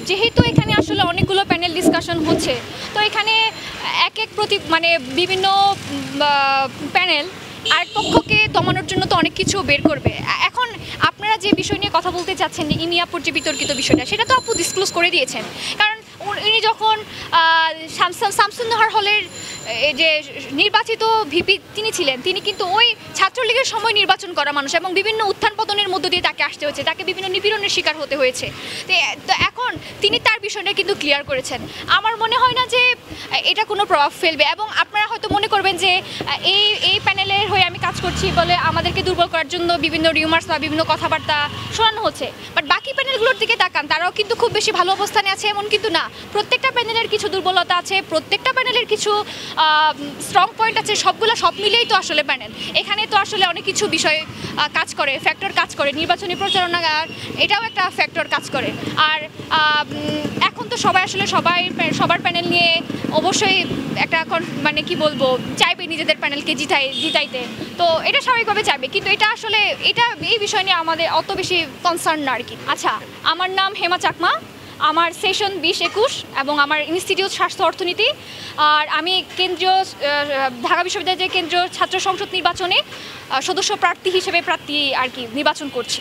যেহেতু এখানে আসলে অনেকগুলো প্যানেল ডিসকাশন হচ্ছে, তো এখানে এক প্রতি মানে বিভিন্ন প্যানেল আরেক পক্ষকে দমানোর জন্য তো অনেক কিছু বের করবে। এখন আপনারা যে বিষয় নিয়ে কথা বলতে চাচ্ছেন যে ইনিয়াপুর যে বিতর্কিত বিষয়টা, সেটা তো আপু ডিসক্লোজ করে দিয়েছেন। কারণ উনি যখন শামসুন্নাহার হলের যে নির্বাচিত ভিপি তিনি ছিলেন, তিনি কিন্তু ওই ছাত্রলীগের সময় নির্বাচন করা মানুষ এবং বিভিন্ন উত্থান পতনের মধ্য দিয়ে তাকে আসতে হয়েছে, তাকে বিভিন্ন নিপীড়নের শিকার হতে হয়েছে। তো এখন তিনি তার বিষয়টা কিন্তু ক্লিয়ার করেছেন। আমার মনে হয় না যে এটা কোনো প্রভাব ফেলবে। এবং আপনারা হয়তো মনে করবেন যে এই প্যানেলের হয়ে আমি কাজ করছি বলে আমাদেরকে দুর্বল করার জন্য বিভিন্ন রিউমার্স বা বিভিন্ন কথাবার্তা শোনানো হচ্ছে। বাট বাকি প্যানেলগুলোর দিকে তাকান, তারাও কিন্তু খুব বেশি ভালো অবস্থানে আছে এমন কিন্তু না। প্রত্যেকটা প্যানেলের কিছু দুর্বলতা আছে, প্রত্যেকটা প্যানেলের কিছু স্ট্রং পয়েন্ট আছে। সব মিলেই তো আসলে প্যানেল। এখানে তো আসলে অনেক কিছু বিষয় কাজ করে, ফ্যাক্টর কাজ করে। নির্বাচনী প্রচারণা এটাও একটা ফ্যাক্টর কাজ করে। আর এখন তো সবার প্যানেল নিয়ে অবশ্যই একটা মানে কি বলবো, চাইবে নিজেদের প্যানেলকে জিতাইতে। তো এটা স্বাভাবিকভাবে চাইবে, কিন্তু এই বিষয় নিয়ে আমাদের অত বেশি কনসার্ন না আর কি। আচ্ছা, আমার নাম হেমা চাকমা, আমার সেশন 20-21 এবং আমার ইনস্টিটিউট স্বাস্থ্য অর্থনীতি। আর আমি ঢাকা বিশ্ববিদ্যালয়ের কেন্দ্রীয় ছাত্র সংসদ নির্বাচনে সদস্য প্রার্থী হিসেবে নির্বাচন করছি।